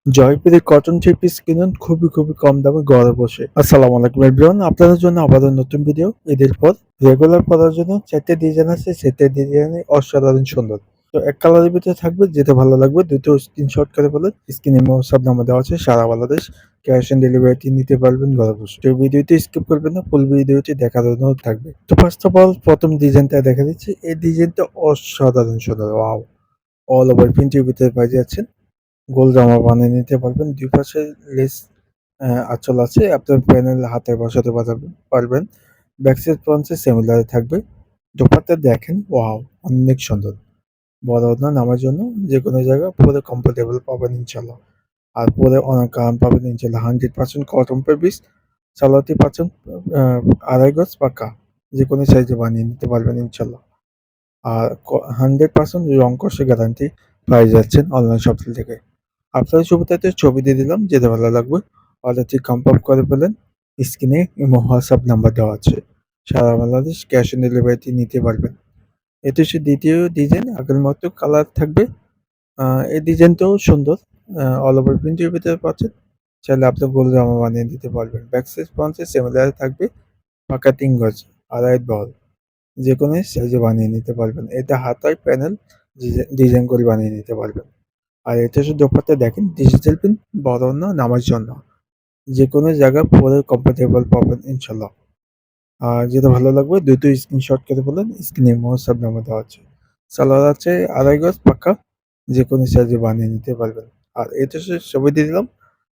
জয়পুরে cotton three piece কিনুন খুবই কম দামে ঘরে বসে। আসসালামু আলাইকুম এভরিওয়ান, আপনাদের জন্য আবারও নতুন ভিডিও। ঈদের পর রেগুলার পরার জন্য 4টে ডিজাইন আছে, 4টে ডিজাইনই অসাধারণ সুন্দর। তো এক কালারের ভিতরে থাকবে, যেটা ভালো লাগবে দুটো স্ক্রিনশট করে ফেলে স্ক্রিনে হোয়াটসঅ্যাপ নাম্বার দেওয়া আছে, সারা বাংলাদেশ ক্যাশ অন ডেলিভারিটি নিতে পারবেন ঘরে বসে। তো ভিডিওটি স্কিপ করবেন না, ফুল ভিডিওটি দেখার অনুরোধ থাকবে। তো ফার্স্ট অফ অল প্রথম ডিজাইনটা দেখা দিচ্ছি। এই ডিজাইনটা অসাধারণ সুন্দর, ওয়াও! অল ওভার প্রিন্টের ভিতরে পেয়ে যাচ্ছেন। গোল জামা বানিয়ে নিতে পারবেন। দুই পাশে লেস আঁচল আছে। আপনার প্যানেল হাতে বসাতে পারবেন। Back side front side similar থাকবে। দোপাট্টা দেখেন, ওয়াও! অনেক সুন্দর। বড় ওড়না নামার জন্য যেকোনো জায়গায় পরে কমফোর্টেবল পাবেন ইনশাআল্লাহ। আর পরে অনেক আরাম পাবেন ইনশাআল্লাহ। 100% কটন ফেব্রিক্স। সালোয়ারটি পাচ্ছেন আ 2.5 গজ পাক্কা। যেকোনো সাইজে বানিয়ে নিতে পারবেন ইনশাআল্লাহ। আর 100% রং কষে গ্যারান্টি পেয়ে যাচ্ছেন অনলাইন শপিং থেকে। আপনাদের ছবিটাতে ছবি দিয়ে দিলাম, যেটা ভালো লাগবে অর্ডারটি কনফার্ম করে ফেলেন। স্ক্রিনে ইমো হোয়াটসঅ্যাপ নাম্বার দেওয়া আছে। সারা বাংলাদেশ ক্যাশ অন ডেলিভারিতে নিতে পারবেন। এটি হচ্ছে দ্বিতীয় ডিজাইন, আগের মতো কালার থাকবে। আ এই ডিজাইনটাও সুন্দর। অল ওভার প্রিন্টের ভিতরে পাচ্ছেন। চাইলে আপনি গোল জামা বানিয়ে দিতে পারবেন। Back side front side similar থাকবে। পাকা ৩ গজ, আড়াই বহর। যেকোনো সাইজে বানিয়ে নিতে পারবেন। এটা হাতায় প্যানেল ডিজাইন করে বানিয়ে নিতে পারবেন। আর এটা হচ্ছে দোপাট্টা দেখেন, ডিজিটাল প্রিন্ট, বড় না নামার জন্য। যেকোনো জায়গায় পরে কমফোর্টেবল পাবেন ইনশাল্লাহ। আর যেটা ভালো লাগবে দ্রুত স্ক্রিনশট করে ফেলেন। স্ক্রিনে হোয়াটসঅ্যাপ নাম্বার দেওয়া আছে। সালোয়ার আছে 2.5 গজ পাক্কা। যেকোনো সাইজে বানিয়ে নিতে পারবেন। আর এটা হচ্ছে ছবি দিয়ে দিলাম।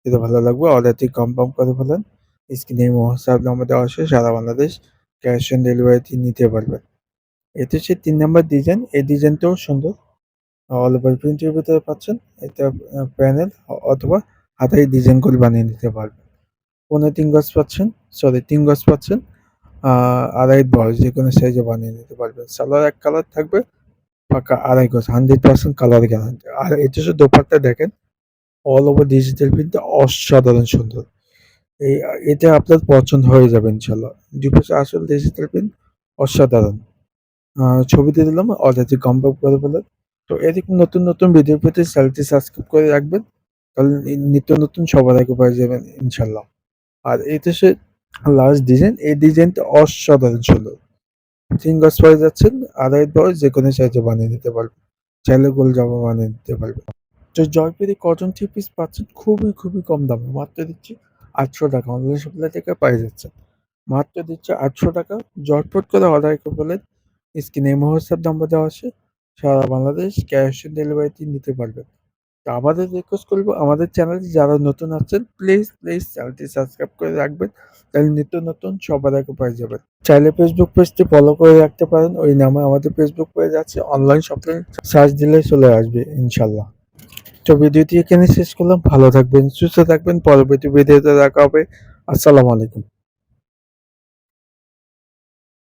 যেটা ভালো লাগবে অর্ডারটি কনফার্ম করে ফেলেন। স্ক্রিনে হোয়াটসঅ্যাপ নাম্বার দেওয়া আছে, সারা বাংলাদেশ ক্যাশ অন ডেলিভারিতে নিতে পারবেন। এটা হচ্ছে ৩ নাম্বার ডিজাইন। এই ডিজাইনটাও সুন্দর। অল ওভার প্রিন্টের ভিতরে পাচ্ছেন। এটা প্যানেল অথবা হাতায় ডিজাইন করে বানিয়ে নিতে পারবেন। ৩.৫ গজ পাচ্ছেন, সরি ৩ গজ পাচ্ছেন। আ ২.৫ গজ যেকোনো সাইজে বানিয়ে নিতে পারবেন। সালোয়ার এক কালার থাকবে, পাক্কা ২.৫ গজ, 100% কালার গ্যারান্টি। আর এটা হচ্ছে দোপাট্টা দেখেন, অল ওভার ডিজিটাল প্রিন্টটা অসাধারণ সুন্দর। এটা আপনার পছন্দ হয়ে যাবে ইনশাআল্লাহ। ২ পাশে আসল ডিজিটাল প্রিন্ট অসাধারণ। আ ছবি দিয়ে দিলাম, অর্ডারটি কনফার্ম করে ফেলেন। তো এরকম নতুন ভিডিও পেতে চ্যানেলটি সাবস্ক্রাইব করে রাখবেন। তাহলে নিত্য নতুন সবার আগে পেয়ে যাবেন ইনশাআল্লাহ। আর এটা হচ্ছে লাস্ট ডিজাইন। এই ডিজাইনটা অসাধারণ সুন্দর। ৩ গজ পেয়ে যাচ্ছেন, ২.৫ গজ যেকোনো সাইজে বানিয়ে নিতে পারবেন। চাইলে গোল জামা বানিয়ে নিতে পারবেন। তো জয়পুরি কটন থ্রি পিস পাচ্ছেন খুবই কম দামে। মাত্র দিচ্ছি ৳৮০০। অনলাইন শপিং থেকে পেয়ে যাচ্ছেন। মাত্র দিচ্ছে ৳৮০০। ঝটপট করে অর্ডার করে ফেলেন। স্ক্রিনে ইমো হোয়াটসঅ্যাপ নাম্বার দেওয়া আছে। সারা বাংলাদেশ ক্যাশ অন ডেলিভারিতে নিতে পারবেন। তো আমাদের রিকোয়েস্ট করব, আমাদের চ্যানেলে যারা নতুন আছেন প্লিজ চ্যানেলটি সাবস্ক্রাইব করে রাখবেন। তাহলে নিত্য নতুন সবার আগে পেয়ে যাবেন। চাইলে ফেসবুক পেজটি ফলো করে রাখতে পারেন। ওই নামে আমাদের ফেসবুক পেজ আছে। অনলাইন শপিং সার্চ দিলে চলে আসবে ইনশাআল্লাহ। তো ভিডিওটি এখানে শেষ করলাম। ভালো থাকবেন, সুস্থ থাকবেন। পরবর্তী ভিডিওতে দেখা হবে। আসসালামু আলাইকুম।